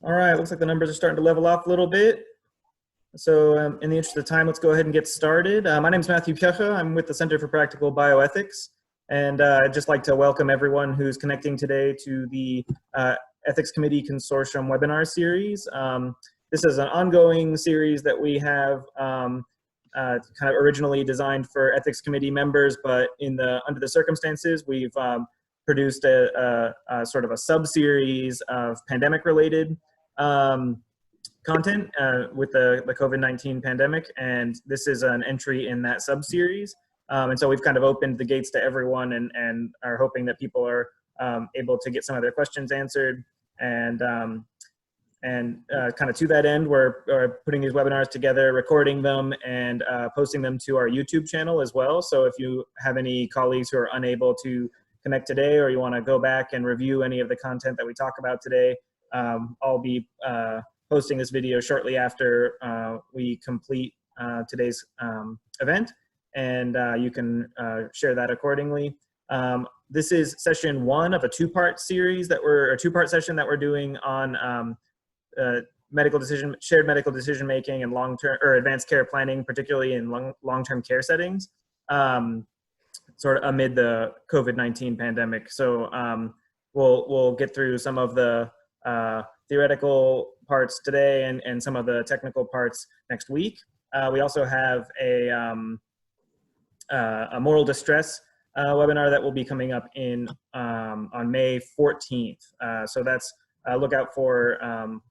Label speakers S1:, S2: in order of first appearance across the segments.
S1: All right, looks like the numbers are starting to level off a little bit. So in the interest of time, let's go ahead and get started. My name is Matthew Piecha. I'm with the Center for Practical Bioethics. And I'd just like to welcome everyone who's connecting today to the Ethics Committee Consortium webinar series. This is an ongoing series that we have kind of originally designed for Ethics Committee members, but under the circumstances, we've produced a sort of a sub-series of pandemic-related content with the COVID-19 pandemic, and this is an entry in that sub-series. And so we've kind of opened the gates to everyone and are hoping that people are able to get some of their questions answered. And kind of to that end, we're putting these webinars together, recording them, and posting them to our YouTube channel as well. So if you have any colleagues who are unable to connect today, or you want to go back and review any of the content that we talk about today, I'll be posting this video shortly after we complete today's event, and you can share that accordingly. This is session one of a two-part series two-part session that we're doing on shared medical decision making and long-term or advanced care planning, particularly in long-term care settings, sort of amid the COVID-19 pandemic. So we'll get through some of the theoretical parts today and some of the technical parts next week. We also have a moral distress webinar that will be coming up on May 14th. So that's look out for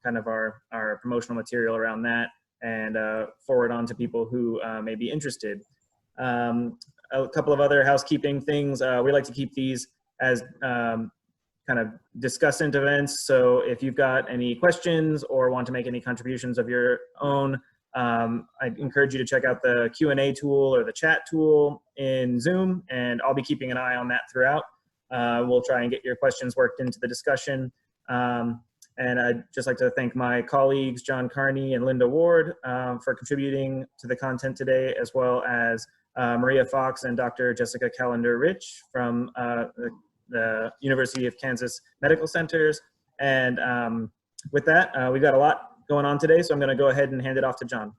S1: kind of our promotional material around that, and forward on to people who may be interested. A couple of other housekeeping things. We like to keep these as kind of discussant events. So if you've got any questions or want to make any contributions of your own, I encourage you to check out the Q&A tool or the chat tool in Zoom, and I'll be keeping an eye on that throughout. We'll try and get your questions worked into the discussion. And I'd just like to thank my colleagues, John Carney and Linda Ward, for contributing to the content today, as well as Maria Fox and Dr. Jessica Kalender-Rich from the University of Kansas Medical Centers. And with that, we've got a lot going on today, so I'm going to go ahead and hand it off to John.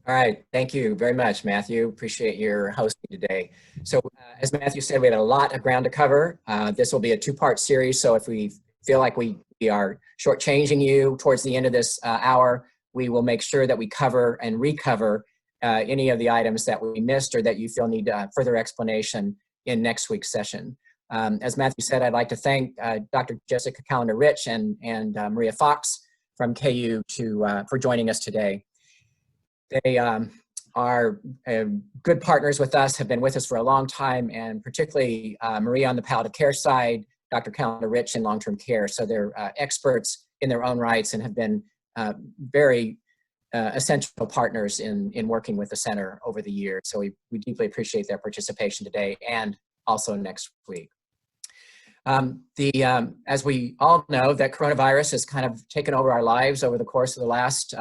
S2: All right, thank you very much, Matthew. Appreciate your hosting today. So as Matthew said, we have a lot of ground to cover. This will be a two-part series, so if we feel like we are shortchanging you towards the end of this hour, we will make sure that we cover and recover any of the items that we missed or that you feel need further explanation in next week's session. As Matthew said, I'd like to thank Dr. Jessica Kalender-Rich and Maria Fox from KU for joining us today. They are good partners with us, have been with us for a long time, and particularly Maria on the palliative care side, Dr. Kalender-Rich in long-term care. So they're experts in their own rights and have been very essential partners in working with the center over the years. So we deeply appreciate their participation today and also next week. As we all know, that coronavirus has kind of taken over our lives over the course of the last,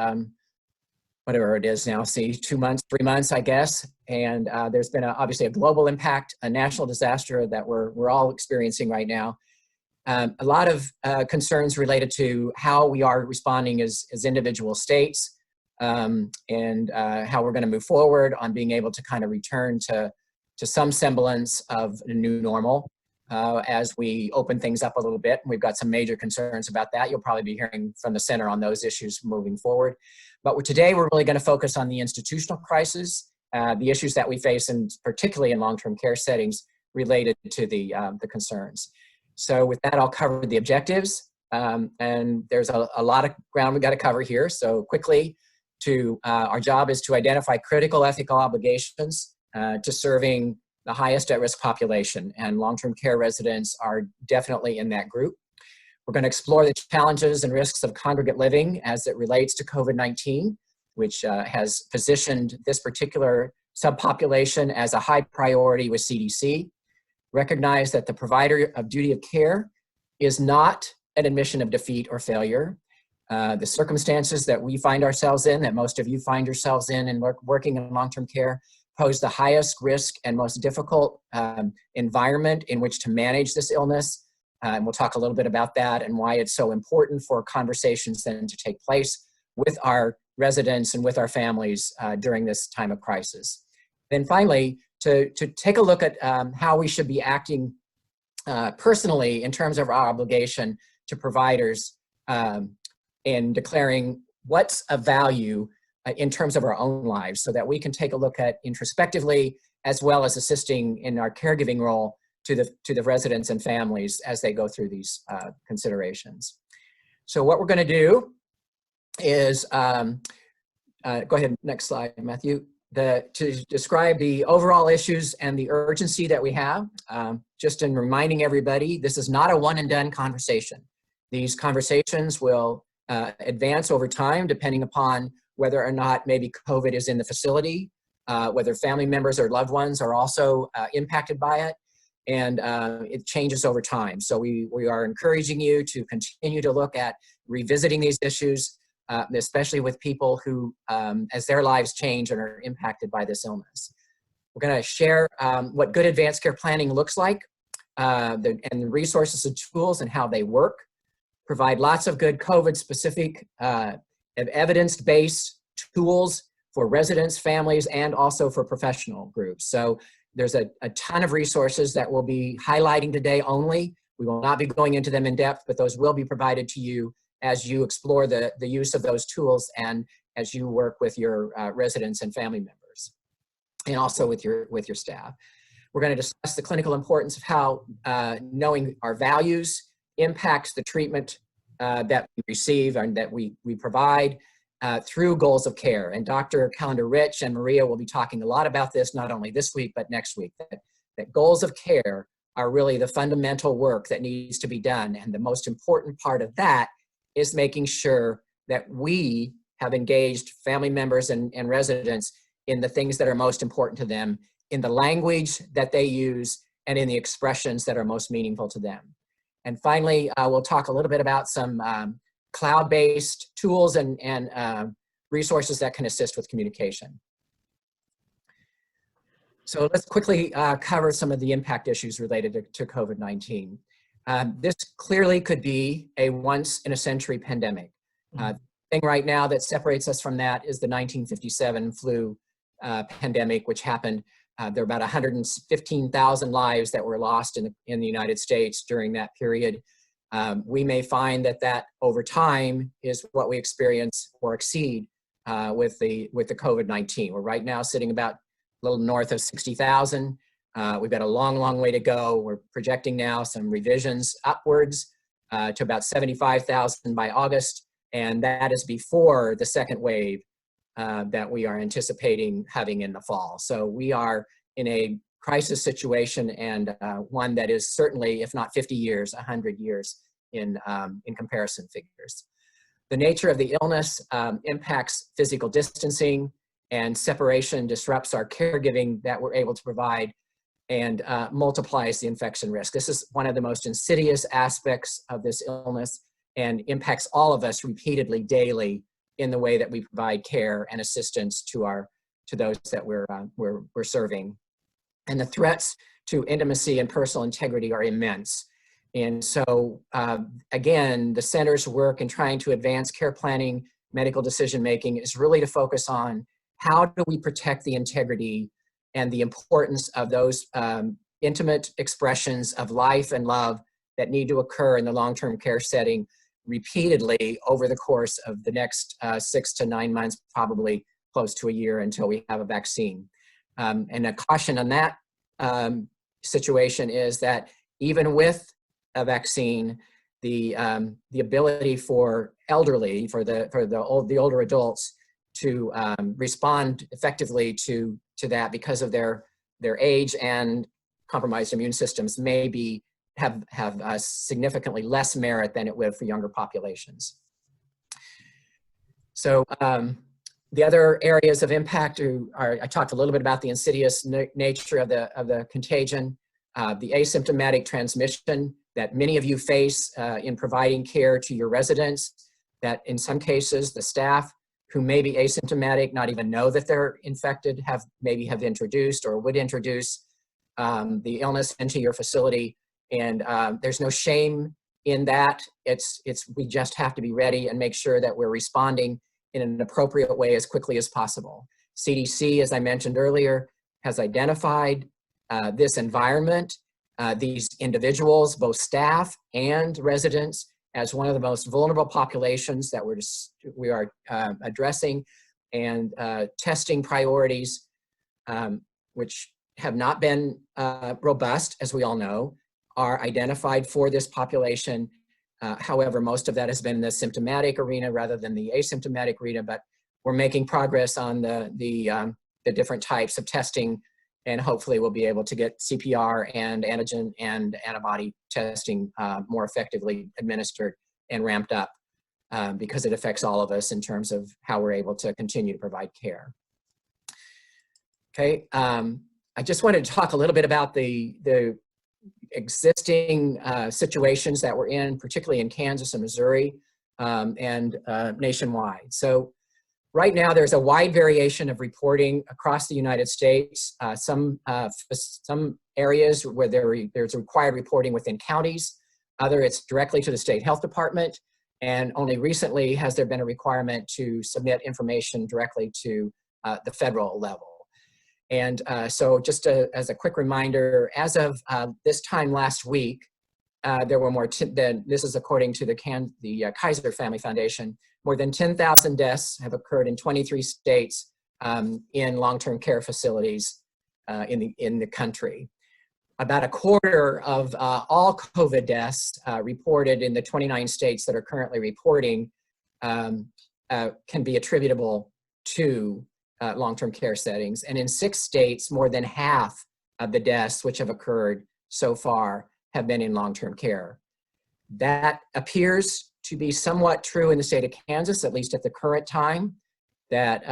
S2: whatever it is now, 2 months, 3 months, I guess. And there's been obviously a global impact, a national disaster that we're all experiencing right now. A lot of concerns related to how we are responding as individual states, and how we're going to move forward on being able to kind of return to some semblance of a new normal as we open things up a little bit. We've got some major concerns about that. You'll probably be hearing from the center on those issues moving forward. But today we're really going to focus on the institutional crisis, the issues that we face, and particularly in long-term care settings related to the concerns. So with that, I'll cover the objectives, and there's a lot of ground we've got to cover here. So quickly, our job is to identify critical ethical obligations to serving the highest at-risk population, and long-term care residents are definitely in that group. We're going to explore the challenges and risks of congregate living as it relates to COVID-19, which has positioned this particular subpopulation as a high priority with CDC. Recognize that the provider of duty of care is not an admission of defeat or failure. The circumstances that we find ourselves in, that most of you find yourselves in working in long-term care, pose the highest risk and most difficult environment in which to manage this illness. And we'll talk a little bit about that and why it's so important for conversations then to take place with our residents and with our families during this time of crisis. Then finally, to take a look at how we should be acting personally in terms of our obligation to providers in declaring what's of value in terms of our own lives, so that we can take a look at introspectively, as well as assisting in our caregiving role to the residents and families as they go through these considerations. So what we're going to do is, go ahead, next slide, Matthew. To describe the overall issues and the urgency that we have, just in reminding everybody, this is not a one and done conversation. These conversations will advance over time depending upon whether or not maybe COVID is in the facility, whether family members or loved ones are also impacted by it, and it changes over time. So we are encouraging you to continue to look at revisiting these issues, especially with people who, as their lives change and are impacted by this illness. We're going to share what good advanced care planning looks like, and the resources and tools and how they work, provide lots of good COVID-specific evidence-based tools for residents, families, and also for professional groups. So there's a ton of resources that we'll be highlighting today only. We will not be going into them in depth, but those will be provided to you as you explore the use of those tools and as you work with your residents and family members, and also with your staff. We're going to discuss the clinical importance of how knowing our values impacts the treatment that we receive and that we provide through goals of care. And Dr. Kalender-Rich and Maria will be talking a lot about this, not only this week, but next week, that goals of care are really the fundamental work that needs to be done. And the most important part of that is making sure that we have engaged family members and residents in the things that are most important to them, in the language that they use, and in the expressions that are most meaningful to them. And finally, we'll talk a little bit about some cloud-based tools and resources that can assist with communication. So let's quickly cover some of the impact issues related to COVID-19. This clearly could be a once-in-a-century pandemic. The thing right now that separates us from that is the 1957 flu pandemic, which happened. There were about 115,000 lives that were lost in the United States during that period. We may find that over time is what we experience or exceed with the COVID-19. We're right now sitting about a little north of 60,000. We've got a long, long way to go. We're projecting now some revisions upwards to about 75,000 by August, and that is before the second wave that we are anticipating having in the fall. So we are in a crisis situation, and one that is certainly, if not 50 years, 100 years in comparison figures. The nature of the illness impacts physical distancing, and separation disrupts our caregiving that we're able to provide, and multiplies the infection risk. This is one of the most insidious aspects of this illness and impacts all of us repeatedly daily in the way that we provide care and assistance to those that we're serving. And the threats to intimacy and personal integrity are immense. And so, again, the center's work in trying to advance care planning, medical decision-making is really to focus on how do we protect the integrity and the importance of those intimate expressions of life and love that need to occur in the long-term care setting repeatedly over the course of the next 6 to 9 months, probably close to a year until we have a vaccine. And a caution on that situation is that even with a vaccine, the ability for elderly, for the older adults to respond effectively to that because of their age and compromised immune systems may have significantly less merit than it would for younger populations. So the other areas of impact are, I talked a little bit about the insidious nature of the contagion, the asymptomatic transmission that many of you face in providing care to your residents, that in some cases the staff who may be asymptomatic, not even know that they're infected, maybe have introduced or would introduce the illness into your facility, And there's no shame in that. We just have to be ready and make sure that we're responding in an appropriate way as quickly as possible. CDC, as I mentioned earlier, has identified this environment, these individuals, both staff and residents, as one of the most vulnerable populations that we are addressing, and testing priorities, which have not been robust, as we all know, are identified for this population. However, most of that has been in the symptomatic arena rather than the asymptomatic arena, but we're making progress on the different types of testing, and hopefully we'll be able to get CPR and antigen and antibody testing more effectively administered and ramped up because it affects all of us in terms of how we're able to continue to provide care. Okay, I just wanted to talk a little bit about the existing situations that we're in, particularly in Kansas and Missouri and nationwide. So right now there's a wide variation of reporting across the United States. Some areas where there's required reporting within counties, other it's directly to the state health department, and only recently has there been a requirement to submit information directly to the federal level. And so just as a quick reminder, as of this time last week, there were more than, this is according to the Kaiser Family Foundation, more than 10,000 deaths have occurred in 23 states in long-term care facilities in the country. About a quarter of all COVID deaths reported in the 29 states that are currently reporting can be attributable to long-term care settings. And in 6 states, more than half of the deaths which have occurred so far have been in long-term care. That appears to be somewhat true in the state of Kansas, at least at the current time, that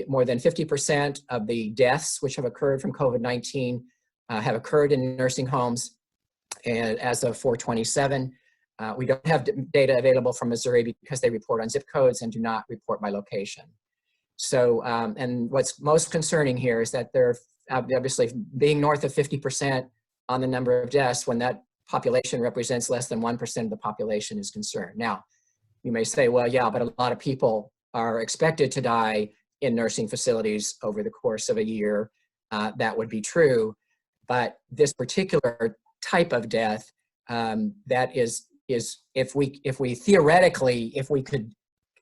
S2: more than 50% of the deaths which have occurred from COVID-19 have occurred in nursing homes. And as of 4/27, we don't have data available from Missouri because they report on zip codes and do not report by location. So, and what's most concerning here is that they're obviously being north of 50% on the number of deaths when that population represents less than 1% of the population is concerned. Now, you may say, well, yeah, but a lot of people are expected to die in nursing facilities over the course of a year. That would be true, but this particular type of death, that is if we theoretically, if we could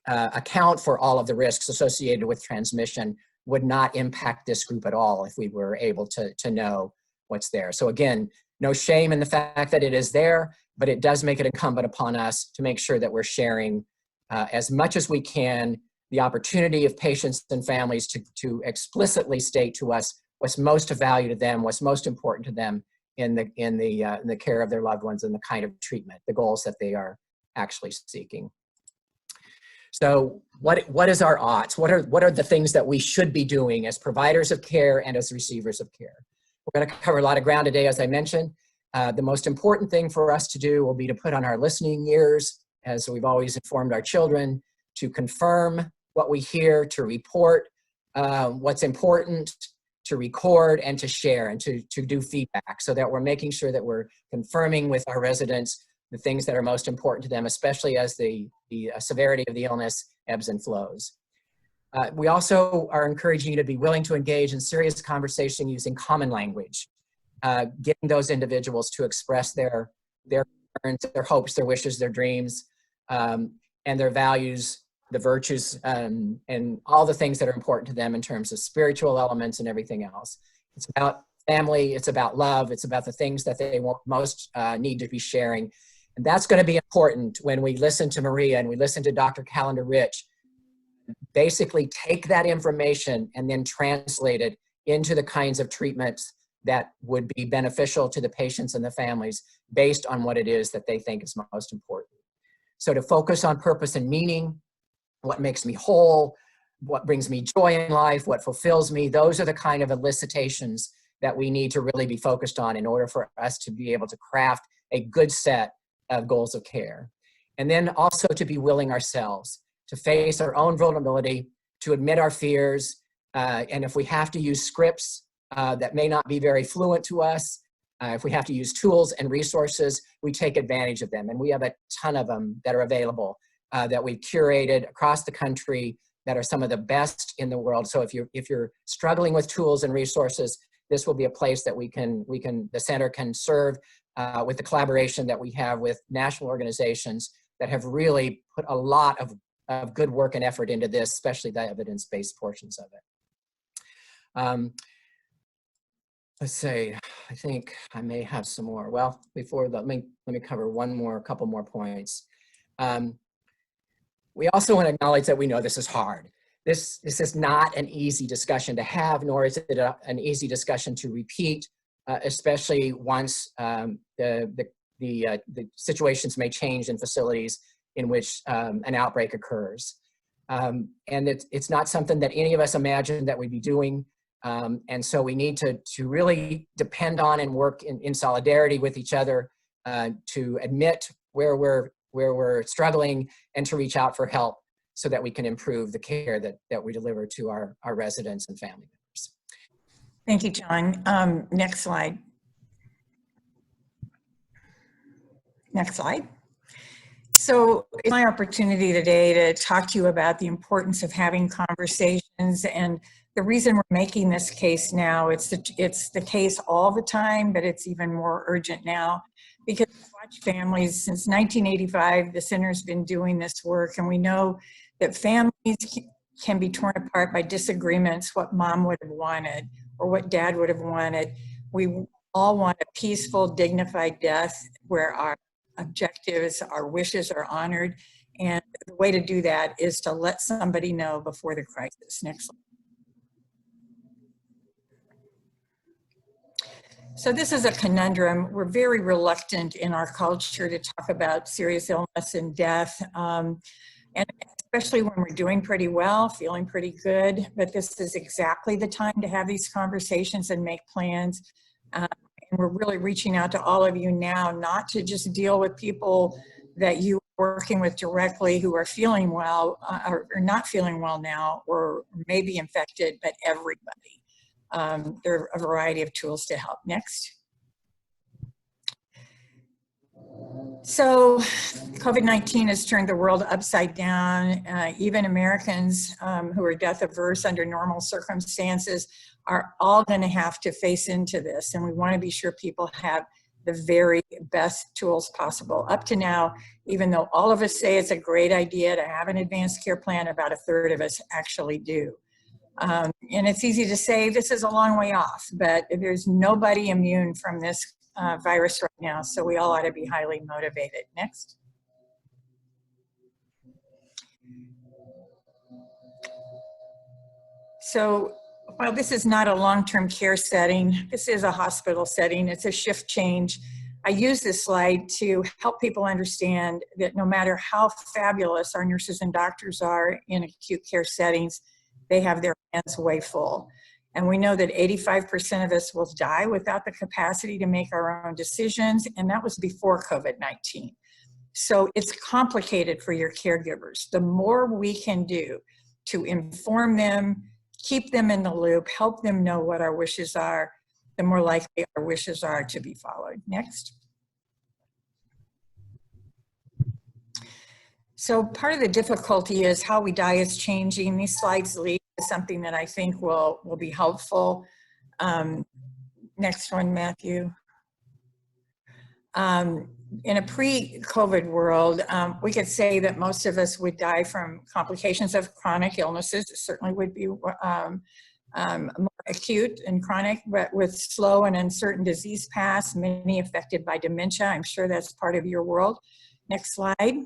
S2: account for all of the risks associated with transmission, would not impact this group at all if we were able to know what's there. So again, no shame in the fact that it is there, but it does make it incumbent upon us to make sure that we're sharing as much as we can the opportunity of patients and families to explicitly state to us what's most of value to them, what's most important to them in the care of their loved ones and the kind of treatment, the goals that they are actually seeking. So what is our odds? What are the things that we should be doing as providers of care and as receivers of care? We're going to cover a lot of ground today, as I mentioned. The most important thing for us to do will be to put on our listening ears, as we've always informed our children, to confirm what we hear, to report what's important, to record and to share and to do feedback, so that we're making sure that we're confirming with our residents the things that are most important to them, especially as the severity of the illness ebbs and flows. We also are encouraging you to be willing to engage in serious conversation using common language, getting those individuals to express their concerns, their hopes, their wishes, their dreams, and their values, the virtues, and all the things that are important to them in terms of spiritual elements and everything else. It's about family, it's about love, it's about the things that they most need to be sharing. And that's going to be important when we listen to Maria and we listen to Dr. Kalender-Rich. Basically take that information and then translate it into the kinds of treatments that would be beneficial to the patients and the families based on what it is that they think is most important. So to focus on purpose and meaning, what makes me whole, what brings me joy in life, what fulfills me, those are the kind of elicitations that we need to really be focused on in order for us to be able to craft a good set of goals of care. And then also to be willing ourselves to face our own vulnerability, to admit our fears, and if we have to use scripts that may not be very fluent to us, If we have to use tools and resources, we take advantage of them. And we have a ton of them that are available that we've curated across the country that are some of the best in the world. So if you're struggling with tools and resources, this will be a place that the center can serve with the collaboration that we have with national organizations that have really put a lot of good work and effort into this, especially the evidence-based portions of it. Let's see, I think I may have some more. Well, before that, let me cover a couple more points. We also want to acknowledge that we know this is hard. This is not an easy discussion to have, nor is it an easy discussion to repeat, especially once the situations may change in facilities in which an outbreak occurs. And it's not something that any of us imagined that we'd be doing. And so we need to really depend on and work in solidarity with each other to admit where we're struggling and to reach out for help so that we can improve the care that we deliver to our residents and family members.
S3: Thank you, John. Next slide. Next slide. So it's my opportunity today to talk to you about the importance of having conversations, and the reason we're making this case now, it's the case all the time, but it's even more urgent now because we've watched families since 1985. The center's been doing this work, and we know that families can be torn apart by disagreements, what mom would have wanted or what dad would have wanted. We all want a peaceful, dignified death where our objectives, our wishes are honored. And the way to do that is to let somebody know before the crisis. Next slide. So this is a conundrum. We're very reluctant in our culture to talk about serious illness and death, and especially when we're doing pretty well, feeling pretty good. But this is exactly the time to have these conversations and make plans. And we're really reaching out to all of you now, not to just deal with people that you are working with directly who are feeling well or not feeling well now or may be infected, but everybody. There are a variety of tools to help. Next. So COVID-19 has turned the world upside down. Even Americans who are death averse under normal circumstances are all going to have to face into this. And we want to be sure people have the very best tools possible. Up to now, even though all of us say it's a great idea to have an advanced care plan, about a third of us actually do. And it's easy to say this is a long way off, but there's nobody immune from this virus right now, so we all ought to be highly motivated. Next. So while this is not a long-term care setting, this is a hospital setting, it's a shift change. I use this slide to help people understand that no matter how fabulous our nurses and doctors are in acute care settings, they have their hands way full. And we know that 85% of us will die without the capacity to make our own decisions, and that was before COVID-19. So it's complicated for your caregivers. The more we can do to inform them, keep them in the loop, help them know what our wishes are, the more likely our wishes are to be followed. Next. So part of the difficulty is how we die is changing. These slides lead to something that I think will be helpful. Next one, Matthew. In a pre-COVID world, we could say that most of us would die from complications of chronic illnesses. It certainly would be more acute and chronic, but with slow and uncertain disease paths, many affected by dementia. I'm sure that's part of your world. Next slide.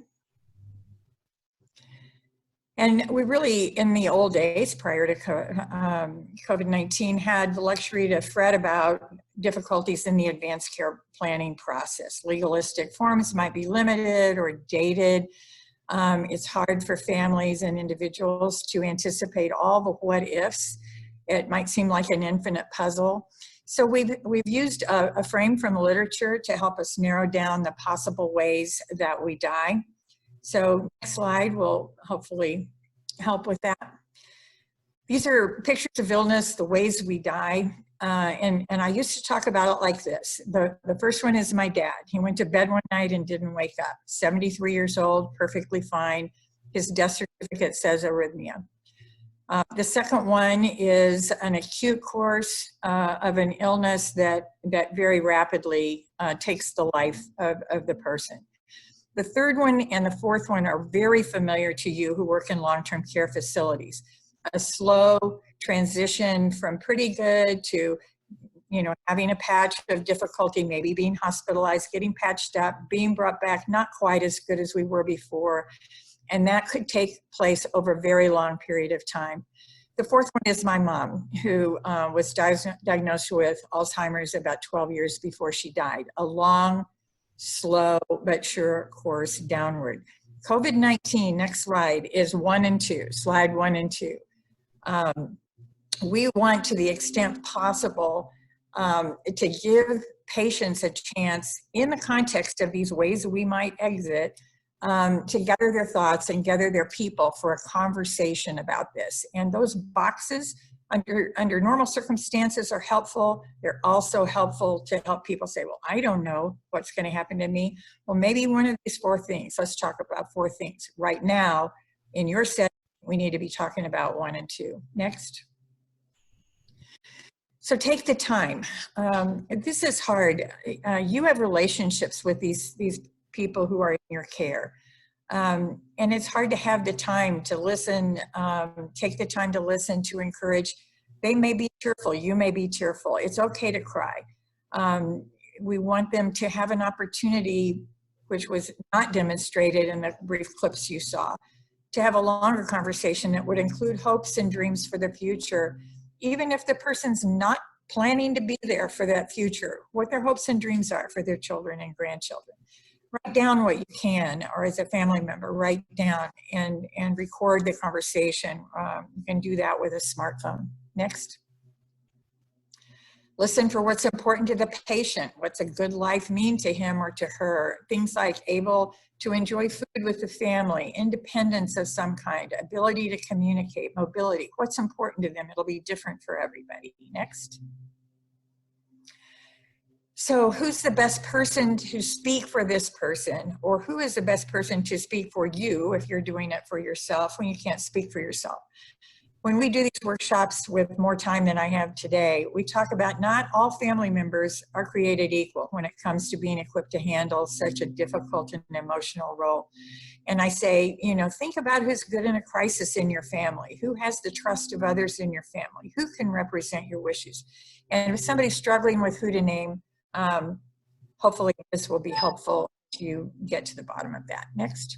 S3: And we really, in the old days, prior to COVID-19, had the luxury to fret about difficulties in the advanced care planning process. Legalistic forms might be limited or dated. It's hard for families and individuals to anticipate all the what ifs. It might seem like an infinite puzzle. So we've used a frame from the literature to help us narrow down the possible ways that we die. So next slide will hopefully help with that. These are pictures of illness, the ways we die. And I used to talk about it like this. The first one is my dad. He went to bed one night and didn't wake up. 73 years old, perfectly fine. His death certificate says arrhythmia. The second one is an acute course of an illness that very rapidly takes the life of the person. The third one and the fourth one are very familiar to you who work in long-term care facilities. A slow transition from pretty good to, you know, having a patch of difficulty, maybe being hospitalized, getting patched up, being brought back, not quite as good as we were before. And that could take place over a very long period of time. The fourth one is my mom, who was diagnosed with Alzheimer's about 12 years before she died. A long, slow, but sure course downward. COVID-19, next slide, is 1 and 2, slide 1 and 2. We want, to the extent possible, to give patients a chance in the context of these ways we might exit, to gather their thoughts and gather their people for a conversation about this. And those boxes under normal circumstances are helpful. They're also helpful to help people say, well, I don't know what's going to happen to me. Well, maybe one of these 4 things. Let's talk about 4 things. Right now, in your setting, we need to be talking about 1 and 2. Next. So take the time. This is hard. You have relationships with these people who are in your care. And it's hard to have the time to listen, take the time to listen, to encourage. They may be tearful, you may be tearful. It's okay to cry. We want them to have an opportunity, which was not demonstrated in the brief clips you saw, to have a longer conversation that would include hopes and dreams for the future, even if the person's not planning to be there for that future, what their hopes and dreams are for their children and grandchildren. Write down what you can, or as a family member, write down and record the conversation. You can do that with a smartphone. Next. Listen for what's important to the patient. What's a good life mean to him or to her? Things like able to enjoy food with the family, independence of some kind, ability to communicate, mobility. What's important to them? It'll be different for everybody. Next. So who's the best person to speak for this person, or who is the best person to speak for you if you're doing it for yourself when you can't speak for yourself? When we do these workshops with more time than I have today, we talk about not all family members are created equal when it comes to being equipped to handle such a difficult and emotional role. And I say, you know, think about who's good in a crisis in your family, who has the trust of others in your family, who can represent your wishes. And if somebody's struggling with who to name, hopefully this will be helpful to get to the bottom of that. Next.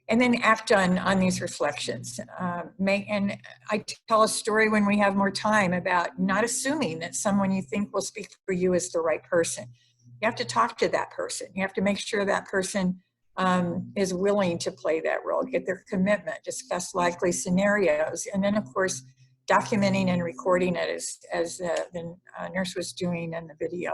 S3: And then act on these reflections. And I tell a story when we have more time about not assuming that someone you think will speak for you is the right person. You have to talk to that person. You have to make sure that person is willing to play that role, get their commitment, discuss likely scenarios, and then of course, documenting and recording it as the nurse was doing in the video.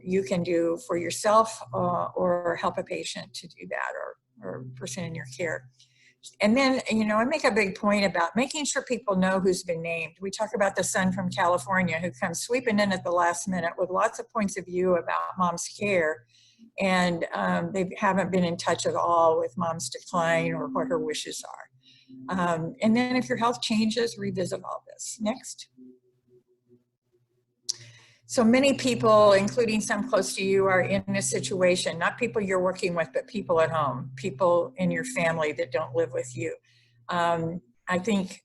S3: You can do for yourself or help a patient to do that, or person in your care. And then, you know, I make a big point about making sure people know who's been named. We talk about the son from California who comes sweeping in at the last minute with lots of points of view about mom's care. And they haven't been in touch at all with mom's decline or what her wishes are. And then if your health changes, revisit all this. Next. So many people, including some close to you, are in this situation, not people you're working with, but people at home, people in your family that don't live with you. I think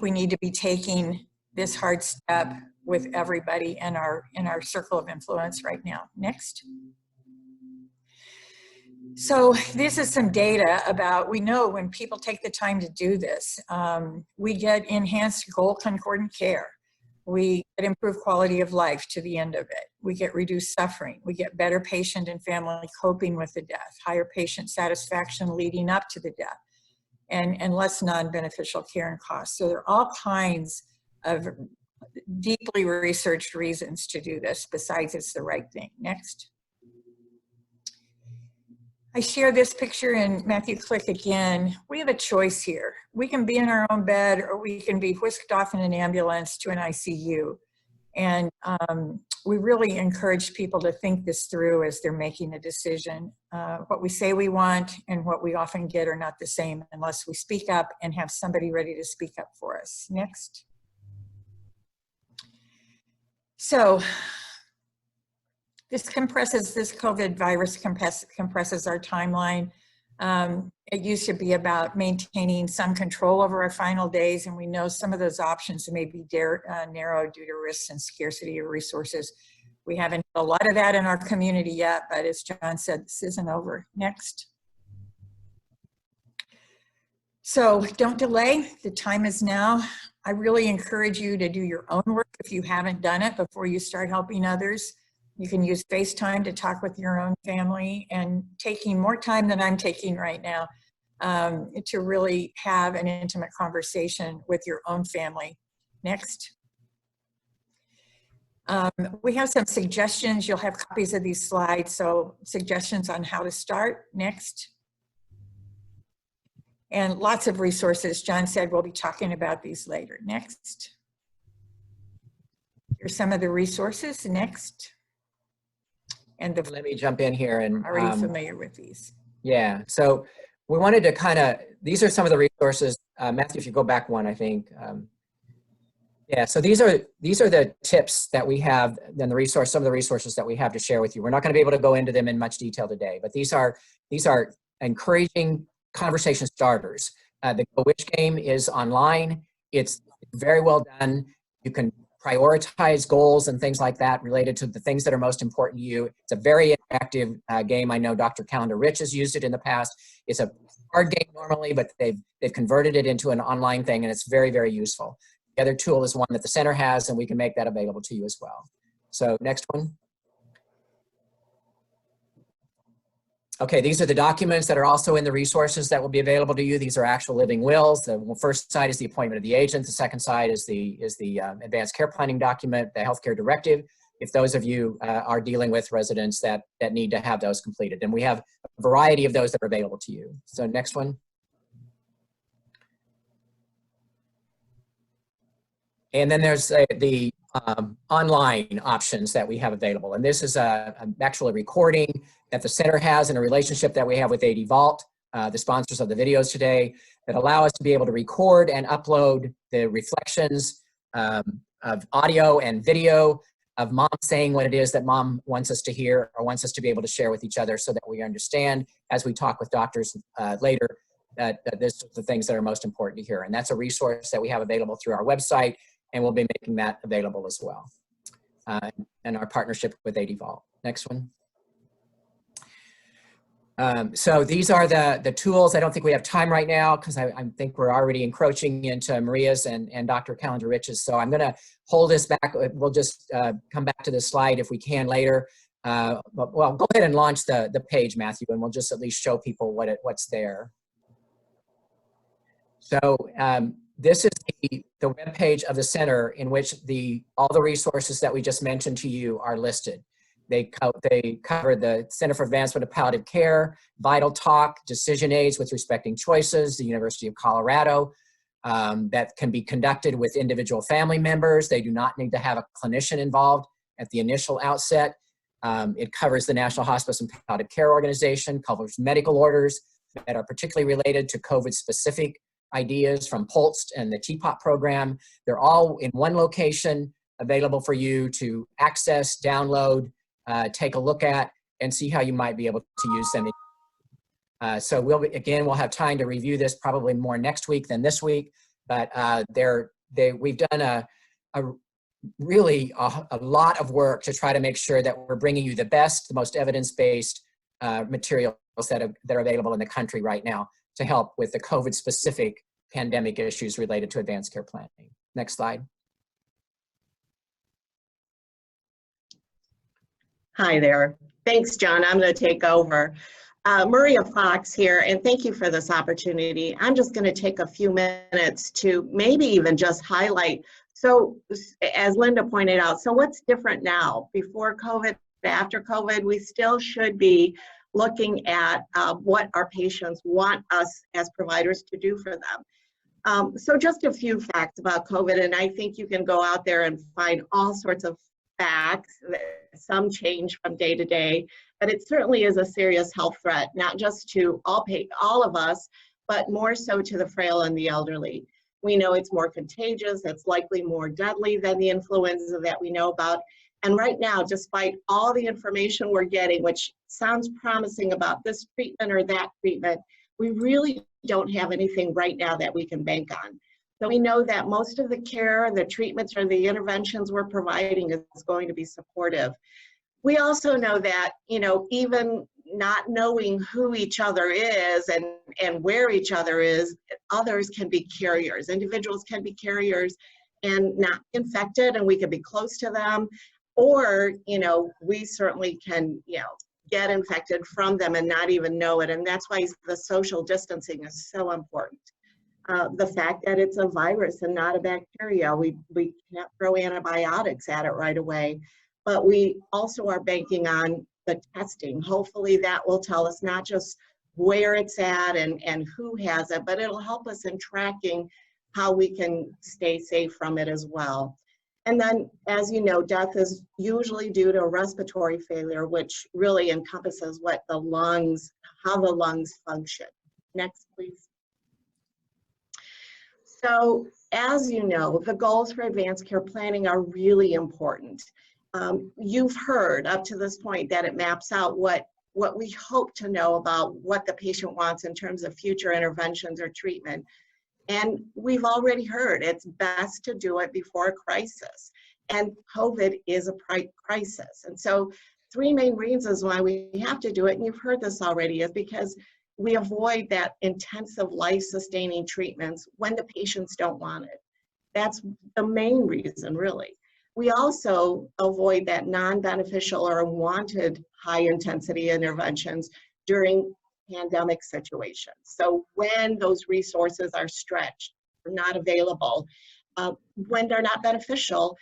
S3: we need to be taking this hard step with everybody in our circle of influence right now. Next. So this is some data about, we know when people take the time to do this, we get enhanced goal concordant care. We get improved quality of life to the end of it. We get reduced suffering. We get better patient and family coping with the death, higher patient satisfaction leading up to the death, and less non-beneficial care and costs. So there are all kinds of deeply researched reasons to do this, besides it's the right thing. Next. I share this picture, and Matthew, click again. We have a choice here. We can be in our own bed, or we can be whisked off in an ambulance to an ICU. And we really encourage people to think this through as they're making a decision. What we say we want and what we often get are not the same unless we speak up and have somebody ready to speak up for us. Next. So this COVID virus compresses our timeline. It used to be about maintaining some control over our final days, and we know some of those options may be narrow due to risks and scarcity of resources. We haven't had a lot of that in our community yet, but as John said, this isn't over. Next. So don't delay, the time is now. I really encourage you to do your own work if you haven't done it before you start helping others. You can use FaceTime to talk with your own family, and taking more time than I'm taking right now to really have an intimate conversation with your own family. Next. We have some suggestions. You'll have copies of these slides, so suggestions on how to start. Next. And lots of resources. John said we'll be talking about these later. Next. Here's some of the resources. Next. And
S2: let me jump in here, and
S3: already familiar with these.
S2: Yeah, so we wanted to these are some of the resources. Matthew, if you go back one, I think. Yeah, so these are the tips that we have, then some of the resources that we have to share with you. We're not going to be able to go into them in much detail today, but these are encouraging conversation starters. The Go Which game is online. It's very well done. You can prioritize goals and things like that related to the things that are most important to you. It's a very interactive game. I know Dr. Kalender-Rich has used it in the past. It's a hard game normally, but they've converted it into an online thing, and it's very, very useful. The other tool is one that the center has, and we can make that available to you as well. So next one. Okay, these are the documents that are also in the resources that will be available to you. These are actual living wills. The first side is the appointment of the agent. The second side is the advanced care planning document, the healthcare directive, if those of you are dealing with residents that need to have those completed. And we have a variety of those that are available to you. So next one. And then there's the online options that we have available. And this is actually a recording that the center has in a relationship that we have with AD Vault, the sponsors of the videos today, that allow us to be able to record and upload the reflections of audio and video of mom saying what it is that mom wants us to hear or wants us to be able to share with each other, so that we understand as we talk with doctors later that this is the things that are most important to hear. And that's a resource that we have available through our website, and we'll be making that available as well. And our partnership with AD Vault. Next one. So these are the tools. I don't think we have time right now because I think we're already encroaching into Maria's and Dr. Kalender-Rich's. So I'm going to hold this back. We'll just come back to this slide if we can later. Well, go ahead and launch the page, Matthew, and we'll just at least show people what's there. So this is the web page of the center in which all the resources that we just mentioned to you are listed. They cover the Center for Advancement of Palliative Care, Vital Talk, decision aids with respecting choices, the University of Colorado, that can be conducted with individual family members. They do not need to have a clinician involved at the initial outset. It covers the National Hospice and Palliative Care Organization, covers medical orders that are particularly related to COVID-specific ideas from PULST and the TPOP program. They're all in one location, available for you to access, download, take a look at, and see how you might be able to use them. So we'll have time to review this probably more next week than this week, but we've done really a lot of work to try to make sure that we're bringing you the most evidence-based materials that are available in the country right now to help with the COVID-specific pandemic issues related to advanced care planning. Next slide.
S4: Hi there. Thanks, John. I'm going to take over. Maria Fox here, and thank you for this opportunity. I'm just going to take a few minutes to maybe even just highlight. So as Linda pointed out, so what's different now? Before COVID, after COVID, we still should be looking at what our patients want us as providers to do for them. So just a few facts about COVID, and I think you can go out there and find all sorts of facts. Some change from day to day, but it certainly is a serious health threat, not just to all of us, but more so to the frail and the elderly. We know it's more contagious, it's likely more deadly than the influenza that we know about. And right now, despite all the information we're getting, which sounds promising about this treatment or that treatment, we really don't have anything right now that we can bank on. So we know that most of the care, the treatments, or the interventions we're providing is going to be supportive. We also know that, even not knowing who each other is and where each other is, others can be carriers. Individuals can be carriers and not infected, and we can be close to them. Or, we certainly can, get infected from them and not even know it. And that's why the social distancing is so important. The fact that it's a virus and not a bacteria, we can't throw antibiotics at it right away. But we also are banking on the testing. Hopefully that will tell us not just where it's at and who has it, but it'll help us in tracking how we can stay safe from it as well. And then, as you know, death is usually due to respiratory failure, which really encompasses how the lungs function. Next, please. So, as you know, the goals for advanced care planning are really important. You've heard up to this point that it maps out what we hope to know about what the patient wants in terms of future interventions or treatment. And we've already heard it's best to do it before a crisis. And COVID is a crisis. And so 3 main reasons why we have to do it, and you've heard this already, is because we avoid that intensive life-sustaining treatments when the patients don't want it. That's the main reason, really. We also avoid that non-beneficial or unwanted high-intensity interventions during pandemic situations. So when those resources are stretched or not available, when they're not beneficial,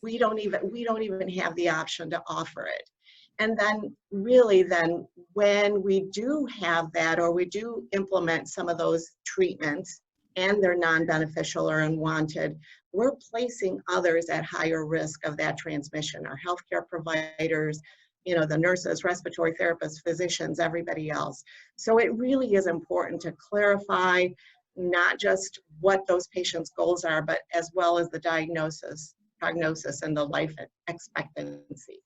S4: we don't even have the option to offer it. And then really then when we do have that, or we do implement some of those treatments and they're non-beneficial or unwanted, we're placing others at higher risk of that transmission, our healthcare providers, the nurses, respiratory therapists, physicians, everybody else. So it really is important to clarify not just what those patients' goals are, but as well as the diagnosis, prognosis, and the life expectancy.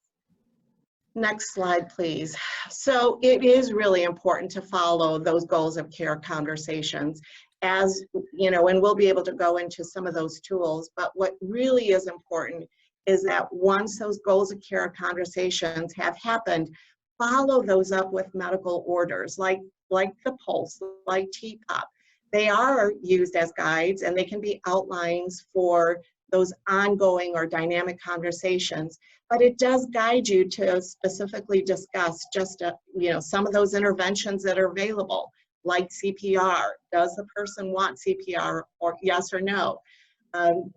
S4: Next slide, please. So it is really important to follow those goals of care conversations, as and we'll be able to go into some of those tools. But what really is important is that once those goals of care conversations have happened, follow those up with medical orders like the pulse, like TPOP. They are used as guides, and they can be outlines for those ongoing or dynamic conversations, but it does guide you to specifically discuss just some of those interventions that are available, like CPR. Does the person want CPR, or yes or no?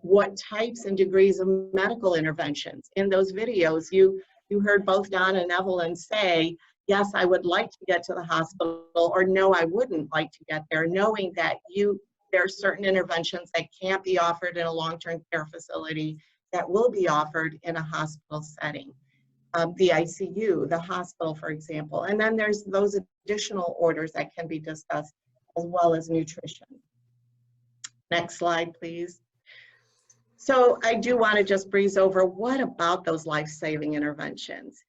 S4: What types and degrees of medical interventions? In those videos, you heard both Don and Evelyn say, yes, I would like to get to the hospital, or no, I wouldn't like to get there, knowing that there are certain interventions that can't be offered in a long-term care facility that will be offered in a hospital setting. The ICU, the hospital, for example. And then there's those additional orders that can be discussed, as well as nutrition. Next slide, please. So I do want to just breeze over, what about those life-saving interventions?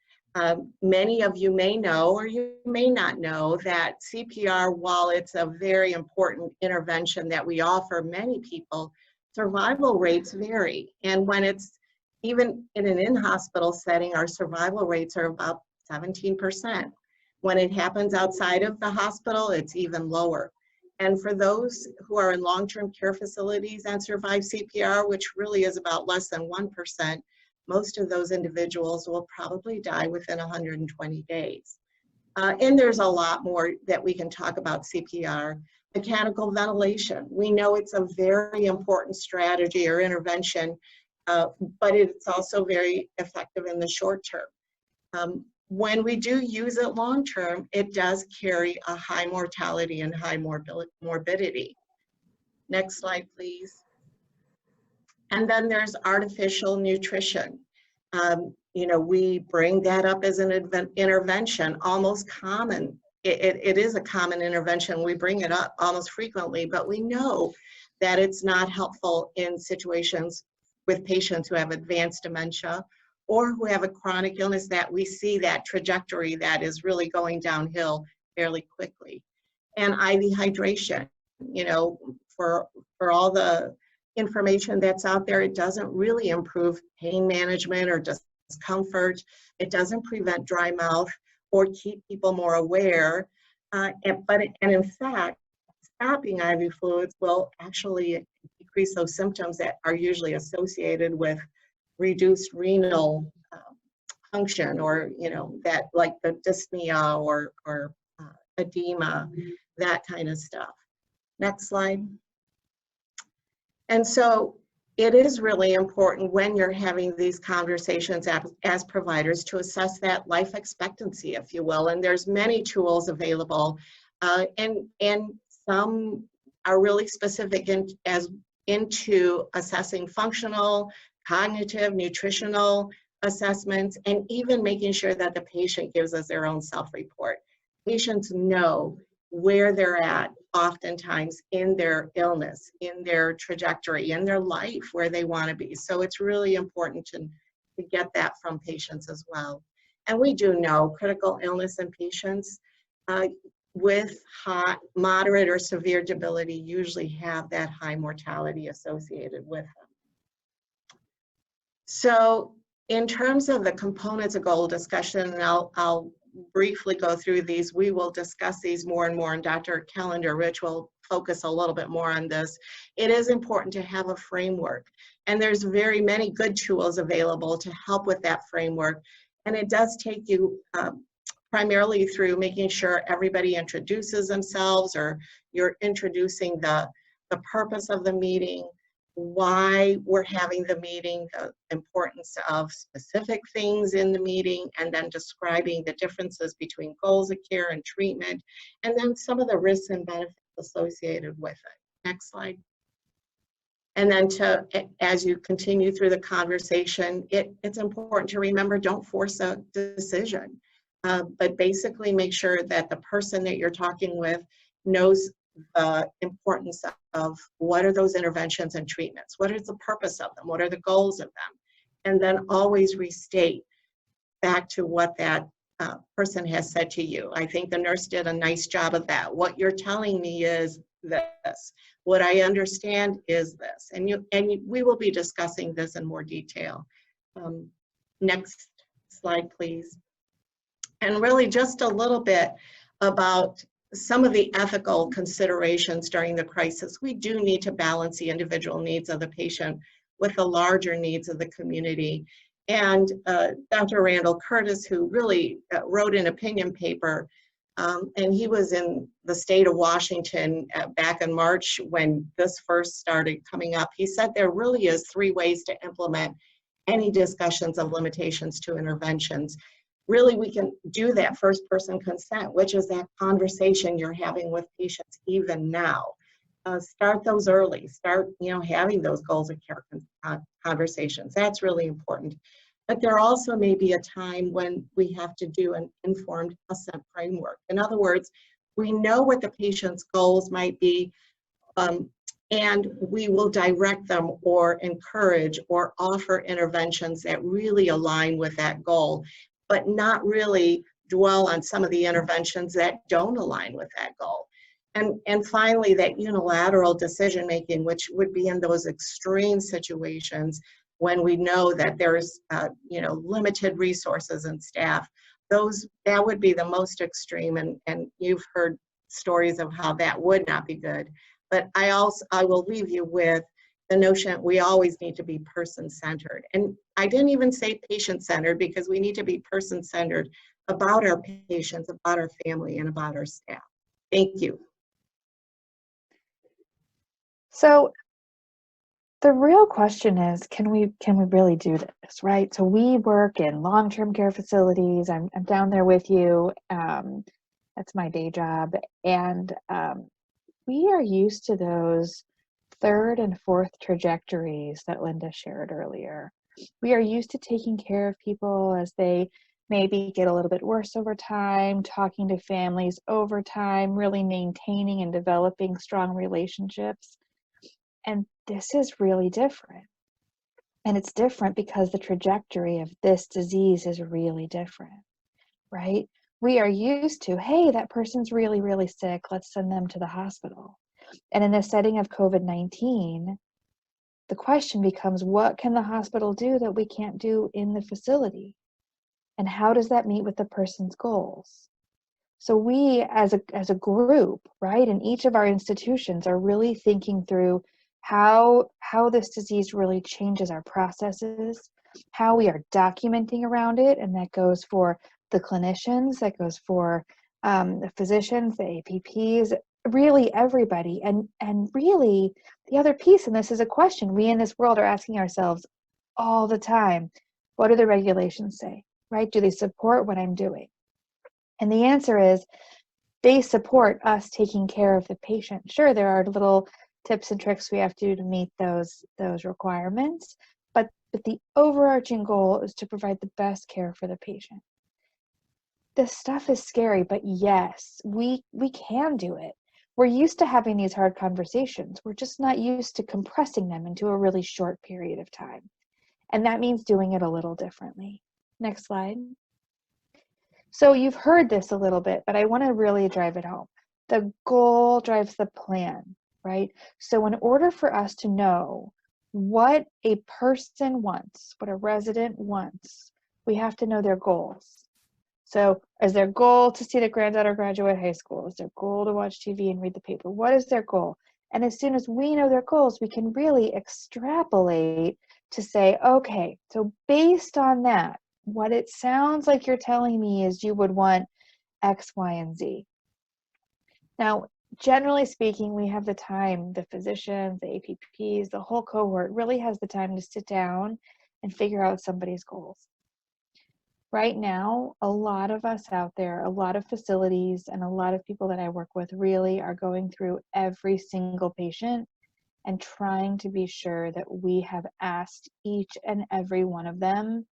S4: Many of you may know, or you may not know, that CPR, while it's a very important intervention that we offer many people, survival rates vary. And when it's even in an in-hospital setting, our survival rates are about 17%. When it happens outside of the hospital, it's even lower. And for those who are in long-term care facilities and survive CPR, which really is about less than 1%, most of those individuals will probably die within 120 days. And there's a lot more that we can talk about CPR. Mechanical ventilation. We know it's a very important strategy or intervention, but it's also very effective in the short term. when we do use it long-term, it does carry a high mortality and high morbidity. Next slide, please. And then there's artificial nutrition. You know, we bring that up as an intervention, almost common. It is a common intervention. We bring it up almost frequently, but we know that it's not helpful in situations with patients who have advanced dementia or who have a chronic illness that we see that trajectory that is really going downhill fairly quickly. And IV hydration, you know, for all the information that's out there, it doesn't really improve pain management or discomfort. It doesn't prevent dry mouth or keep people more aware. And in fact, stopping IV fluids will actually decrease those symptoms that are usually associated with reduced renal function, or, you know, that like the dyspnea or edema, that kind of stuff. Next slide. And so it is really important when you're having these conversations as providers to assess that life expectancy, if you will. And there's many tools available, and some are really specific into assessing functional, cognitive, nutritional assessments, and even making sure that the patient gives us their own self-report. Patients know where they're at oftentimes in their illness, in their trajectory, in their life, where they want to be. So it's really important to get that from patients as well. And we do know critical illness in patients with moderate or severe debility usually have that high mortality associated with them. So in terms of the components of goal discussion, and I'll briefly go through these. We will discuss these more and more, and Dr. Kalender-Rich will focus a little bit more on this. It is important to have a framework, and there's very many good tools available to help with that framework. And it does take you primarily through making sure everybody introduces themselves, or you're introducing the purpose of the meeting, why we're having the meeting, the importance of specific things in the meeting, and then describing the differences between goals of care and treatment, and then some of the risks and benefits associated with it. Next slide. And then as you continue through the conversation, it's important to remember, don't force a decision, but basically make sure that the person that you're talking with knows the importance of what are those interventions and treatments, what is the purpose of them, what are the goals of them, and then always restate back to what that person has said to you. I think the nurse did a nice job of that. What you're telling me is this. What I understand is this, and we will be discussing this in more detail. Next slide, please. And really just a little bit about some of the ethical considerations during the crisis. We do need to balance the individual needs of the patient with the larger needs of the community. And Dr. Randall Curtis, who really wrote an opinion paper, and he was in the state of Washington back in March when this first started coming up. He said there really is 3 ways to implement any discussions of limitations to interventions. Really, we can do that first person consent, which is that conversation you're having with patients even now. Start those early. Start, having those goals of care conversations. That's really important. But there also may be a time when we have to do an informed consent framework. In other words, we know what the patient's goals might be, and we will direct them or encourage or offer interventions that really align with that goal, but not really dwell on some of the interventions that don't align with that goal. And finally, that unilateral decision-making, which would be in those extreme situations when we know that there's limited resources and staff, that would be the most extreme, and you've heard stories of how that would not be good. But I will leave you with the notion we always need to be person-centered. And I didn't even say patient-centered, because we need to be person-centered about our patients, about our family, and about our staff. Thank you.
S5: So The real question is, can we really do this, right? So we work in long-term care facilities. I'm down there with you. That's my day job. And we are used to those third and fourth trajectories that Linda shared earlier. We are used to taking care of people as they maybe get a little bit worse over time, talking to families over time, really maintaining and developing strong relationships. And this is really different. And it's different because the trajectory of this disease is really different, right? We are used to, hey, that person's really, really sick. Let's send them to the hospital. And in the setting of COVID-19, the question becomes, what can the hospital do that we can't do in the facility? And how does that meet with the person's goals? So we as a group, right, in each of our institutions are really thinking through how this disease really changes our processes, how we are documenting around it, and that goes for the clinicians, that goes for the physicians, the APPs, really everybody. And really the other piece, and this is a question we in this world are asking ourselves all the time, what do the regulations say, right? Do they support what I'm doing? And the answer is they support us taking care of the patient. Sure, there are little tips and tricks we have to do to meet those requirements, but the overarching goal is to provide the best care for the patient. This stuff is scary, but yes, we can do it. We're used to having these hard conversations. We're just not used to compressing them into a really short period of time. And that means doing it a little differently. Next slide. So you've heard this a little bit, but I want to really drive it home. The goal drives the plan, right? So in order for us to know what a person wants, what a resident wants, we have to know their goals. So is their goal to see their granddaughter graduate high school? Is their goal to watch TV and read the paper? What is their goal? And as soon as we know their goals, we can really extrapolate to say, okay, so based on that, what it sounds like you're telling me is you would want X, Y, and Z. Now, generally speaking, we have the time, the physicians, the APPs, the whole cohort really has the time to sit down and figure out somebody's goals. Right now, a lot of us out there, a lot of facilities, and a lot of people that I work with really are going through every single patient and trying to be sure that we have asked each and every one of them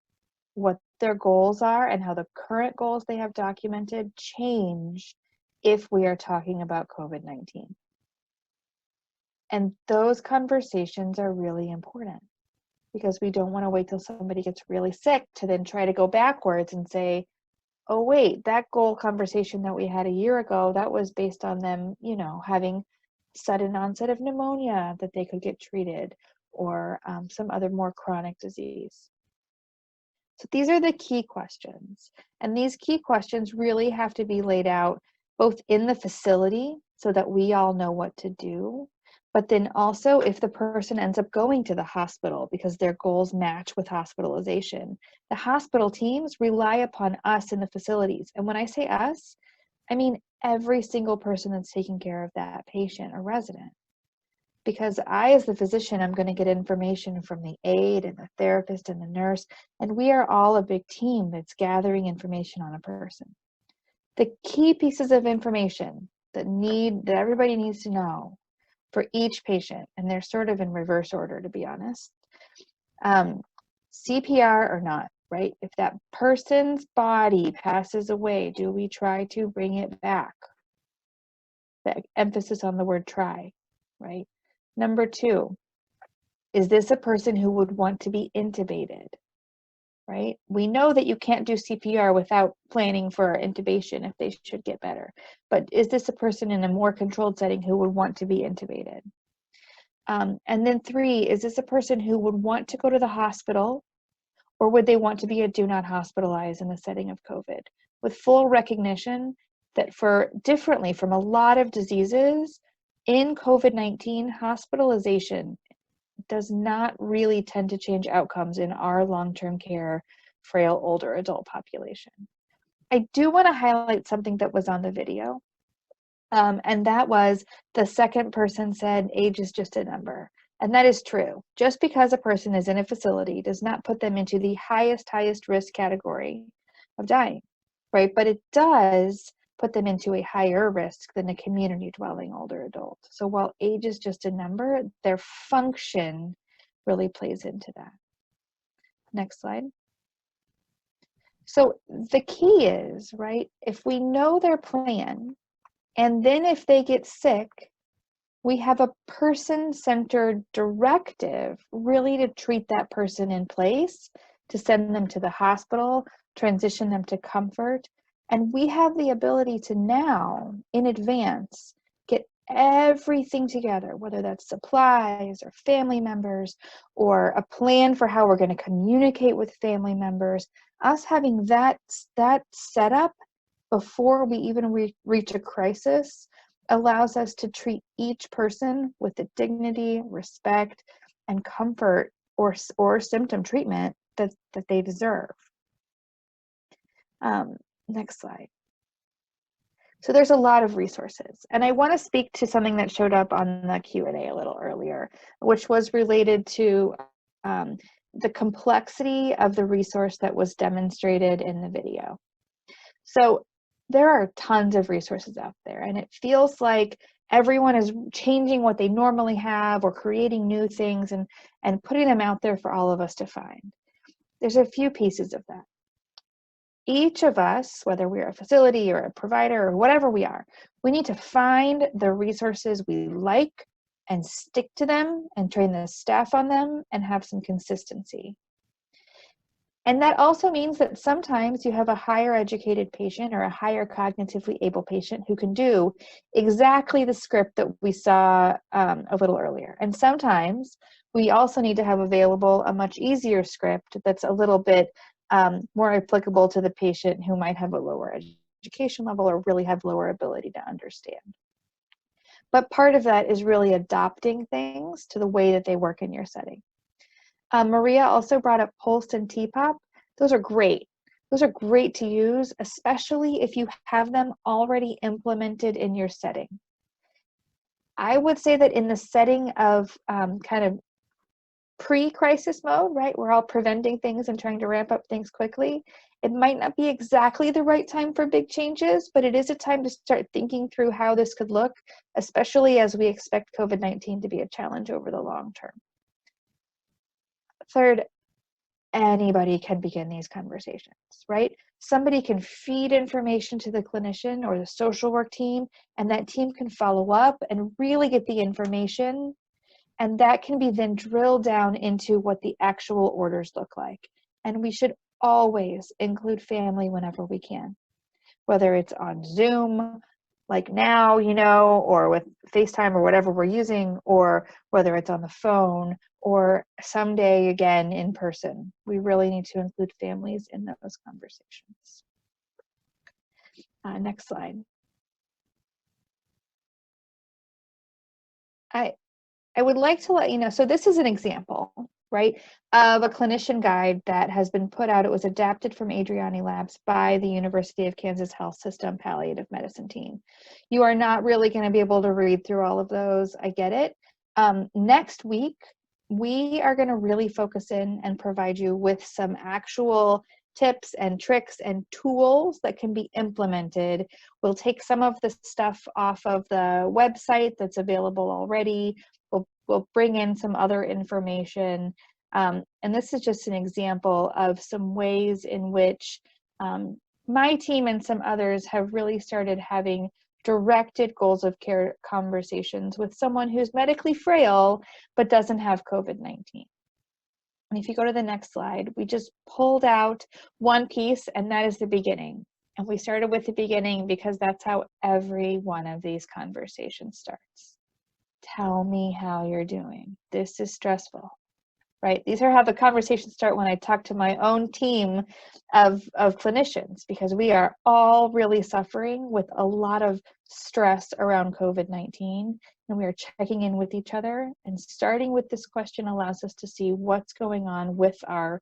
S5: what their goals are and how the current goals they have documented change if we are talking about COVID-19. And those conversations are really important because we don't want to wait till somebody gets really sick to then try to go backwards and say, oh wait, that goal conversation that we had a year ago, that was based on them, having sudden onset of pneumonia that they could get treated, or some other more chronic disease. So these are the key questions. And these key questions really have to be laid out both in the facility so that we all know what to do, but then also if the person ends up going to the hospital because their goals match with hospitalization, the hospital teams rely upon us in the facilities. And when I say us, I mean every single person that's taking care of that patient or resident. Because I, as the physician, I'm going to get information from the aide and the therapist and the nurse, and we are all a big team that's gathering information on a person. The key pieces of information that everybody needs to know for each patient, and they're sort of in reverse order, to be honest. CPR or not, right? If that person's body passes away, do we try to bring it back? The emphasis on the word try, right? Number 2, is this a person who would want to be intubated, right? We know that you can't do CPR without planning for intubation if they should get better. But is this a person in a more controlled setting who would want to be intubated? And then 3, is this a person who would want to go to the hospital, or would they want to be a do not hospitalize in the setting of COVID? With full recognition that differently from a lot of diseases, in COVID-19, hospitalization does not really tend to change outcomes in our long-term care, frail, older adult population. I do want to highlight something that was on the video, and that was the second person said age is just a number. And that is true. Just because a person is in a facility does not put them into the highest risk category of dying, right? But it does put them into a higher risk than a community dwelling older adult. So while age is just a number, their function really plays into that. Next slide. So the key is, right, if we know their plan, and then if they get sick, we have a person-centered directive really to treat that person in place, to send them to the hospital, transition them to comfort. And we have the ability to now, in advance, get everything together, whether that's supplies or family members or a plan for how we're going to communicate with family members. Us having that set up before we even reach a crisis allows us to treat each person with the dignity, respect, and comfort or symptom treatment that they deserve. Next slide. So there's a lot of resources, and I want to speak to something that showed up on the Q&A a little earlier, which was related to the complexity of the resource that was demonstrated in the video. So there are tons of resources out there, and it feels like everyone is changing what they normally have or creating new things and putting them out there for all of us to find. There's a few pieces of that. Each of us, whether we're a facility or a provider or whatever we are, we need to find the resources we like and stick to them and train the staff on them and have some consistency. And that also means that sometimes you have a higher educated patient or a higher cognitively able patient who can do exactly the script that we saw a little earlier. And sometimes we also need to have available a much easier script that's a little bit more applicable to the patient who might have a lower education level or really have lower ability to understand. But part of that is really adopting things to the way that they work in your setting. Maria also brought up Pulse and TPOP. Those are great. Those are great to use, especially if you have them already implemented in your setting. I would say that in the setting of kind of pre-crisis mode, right, we're all preventing things and trying to ramp up things quickly, it might not be exactly the right time for big changes, but it is a time to start thinking through how this could look, especially as we expect COVID-19 to be a challenge over the long term. Third, anybody can begin these conversations, right? Somebody can feed information to the clinician or the social work team, and that team can follow up and really get the information. And that can be then drilled down into what the actual orders look like. And we should always include family whenever we can, whether it's on Zoom, like now, you know, or with FaceTime or whatever we're using, or whether it's on the phone, or someday again in person. We really need to include families in those conversations. Next slide. I would like to let you know, so this is an example, right, of a clinician guide that has been put out. It was adapted from Adriani Labs by the University of Kansas Health System Palliative Medicine team. You are not really going to be able to read through all of those. I get it. Next week, we are going to really focus in and provide you with some actual tips and tricks and tools that can be implemented. We'll take some of the stuff off of the website that's available already. We'll bring in some other information. And this is just an example of some ways in which my team and some others have really started having directed goals of care conversations with someone who's medically frail but doesn't have COVID-19. And if you go to the next slide, we just pulled out one piece, and that is the beginning. And we started with the beginning because that's how every one of these conversations starts. Tell me how you're doing. This is stressful, right? These are how the conversations start when I talk to my own team of clinicians, because we are all really suffering with a lot of stress around COVID-19, and we are checking in with each other, and starting with this question allows us to see what's going on with our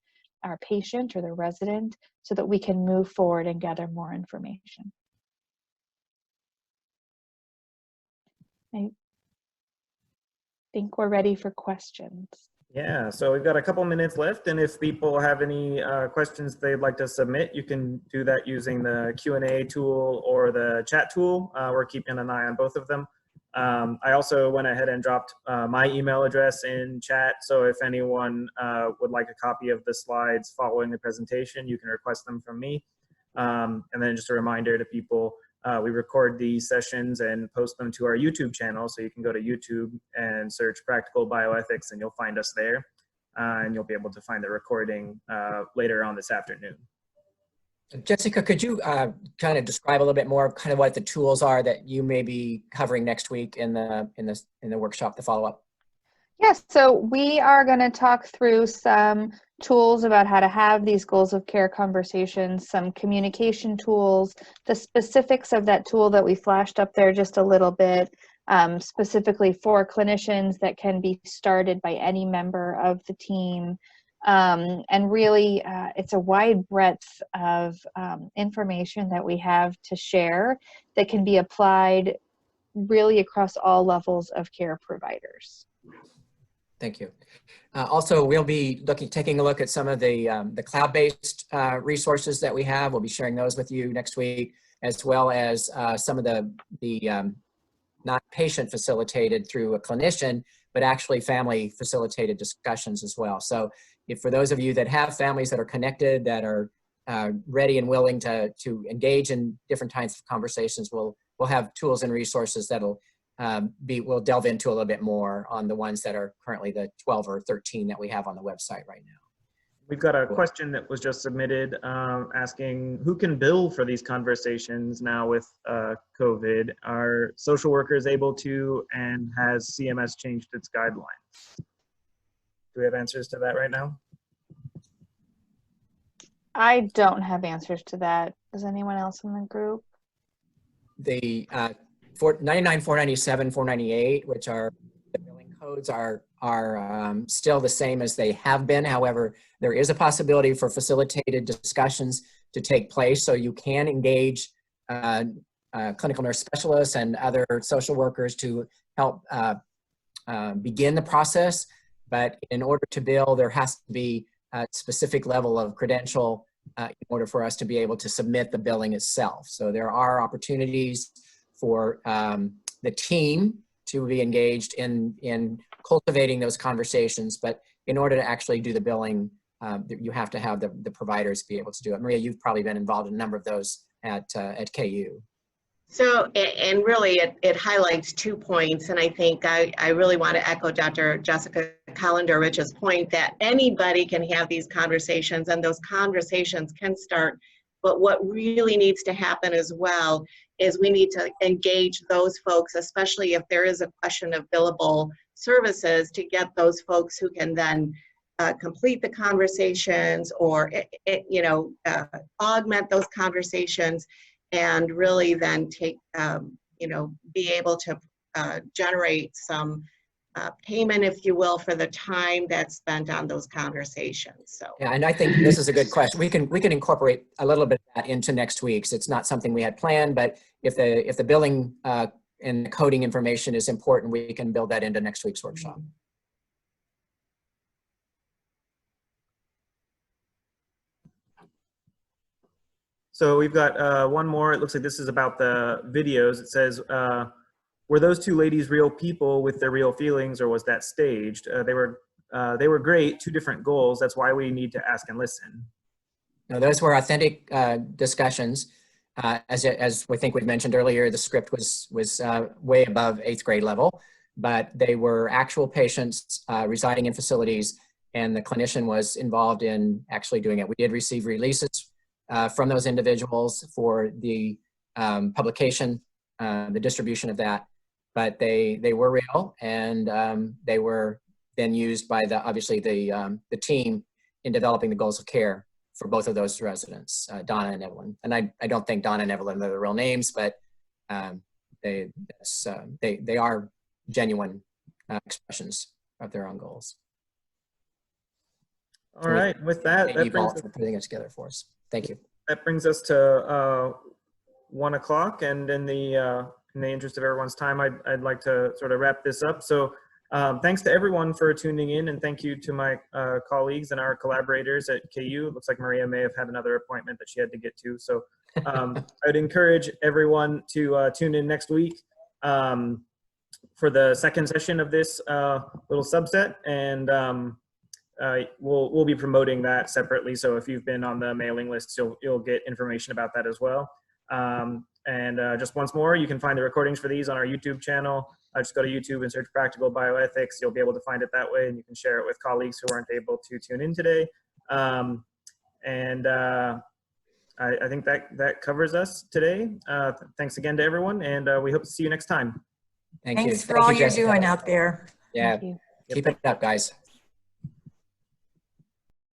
S5: patient or the resident so that we can move forward and gather more information. think we're ready for questions.
S1: Yeah, so we've got a couple minutes left, and if people have any questions they'd like to submit, you can do that using the Q&A tool or the chat tool. We're keeping an eye on both of them. I also went ahead and dropped my email address in chat, so if anyone would like a copy of the slides following the presentation, you can request them from me. And then just a reminder to people, we record these sessions and post them to our YouTube channel, so you can go to YouTube and search Practical Bioethics and you'll find us there. And you'll be able to find the recording later on this afternoon.
S2: Jessica, could you kind of describe a little bit more of kind of what the tools are that you may be covering next week in the workshop, the follow-up?
S5: Yes, so we are going to talk through some tools about how to have these goals of care conversations, some communication tools, the specifics of that tool that we flashed up there just a little bit, specifically for clinicians that can be started by any member of the team. And really, it's a wide breadth of information that we have to share that can be applied really across all levels of care providers.
S2: Thank you. Also, we'll be taking a look at some of the cloud-based resources that we have. We'll be sharing those with you next week, as well as some of the not patient facilitated through a clinician, but actually family facilitated discussions as well. So if for those of you that have families that are connected, that are ready and willing to engage in different types of conversations, we'll have tools and resources that'll we'll delve into a little bit more on the ones that are currently the 12 or 13 that we have on the website right now.
S1: We've got a question that was just submitted asking who can bill for these conversations now with COVID? Are social workers able to, and has CMS changed its guidelines? Do we have answers to that right now?
S5: I don't have answers to that. Does anyone else in the group?
S2: The 99, 497, 498, which are the billing codes, are still the same as they have been. However, there is a possibility for facilitated discussions to take place, so you can engage clinical nurse specialists and other social workers to help begin the process. But in order to bill, there has to be a specific level of credential in order for us to be able to submit the billing itself. So there are opportunities for the team to be engaged in cultivating those conversations, but in order to actually do the billing, you have to have the providers be able to do it. Maria, you've probably been involved in a number of those at KU.
S4: So, and really it highlights 2 points, and I think I really want to echo Dr. Jessica Kalender-Rich's point that anybody can have these conversations, and those conversations can start, but what really needs to happen as well is we need to engage those folks, especially if there is a question of billable services, to get those folks who can then complete the conversations or augment those conversations, and really then take be able to generate some payment, if you will, for the time that's spent on those conversations. So
S2: yeah, and I think this is a good question. We can incorporate a little bit of that into next week's. It's not something we had planned, but if the billing and the coding information is important, we can build that into next week's workshop.
S1: So we've got one more. It looks like this is about the videos. It says, were those two ladies real people with their real feelings, or was that staged? They were great, 2 different goals. That's why we need to ask and listen.
S2: No, those were authentic discussions. As we think we mentioned earlier, the script was way above 8th grade level, but they were actual patients residing in facilities, and the clinician was involved in actually doing it. We did receive releases from those individuals for the publication, the distribution of that, but they were real, and they were then used by obviously the team in developing the goals of care for both of those residents, Donna and Evelyn. And I don't think Donna and Evelyn are the real names, but they are genuine expressions of their own goals.
S1: All right, with that,
S2: putting it together for us. Thank you.
S1: That brings us to 1 o'clock, and in the interest of everyone's time, I'd like to sort of wrap this up. So Thanks to everyone for tuning in, and thank you to my colleagues and our collaborators at KU. It looks like Maria may have had another appointment that she had to get to. So I'd encourage everyone to tune in next week for the second session of this little subset, and we'll be promoting that separately. So if you've been on the mailing list, you'll get information about that as well. And just once more, you can find the recordings for these on our YouTube channel. Just go to YouTube and search Practical Bioethics. You'll be able to find it that way, and you can share it with colleagues who weren't able to tune in today. I think that covers us today. Thanks again to everyone, and we hope to see you next time.
S2: Thank you.
S3: Thanks for all you're doing out there.
S2: Yeah,
S5: Thank you.
S2: keep it up, guys.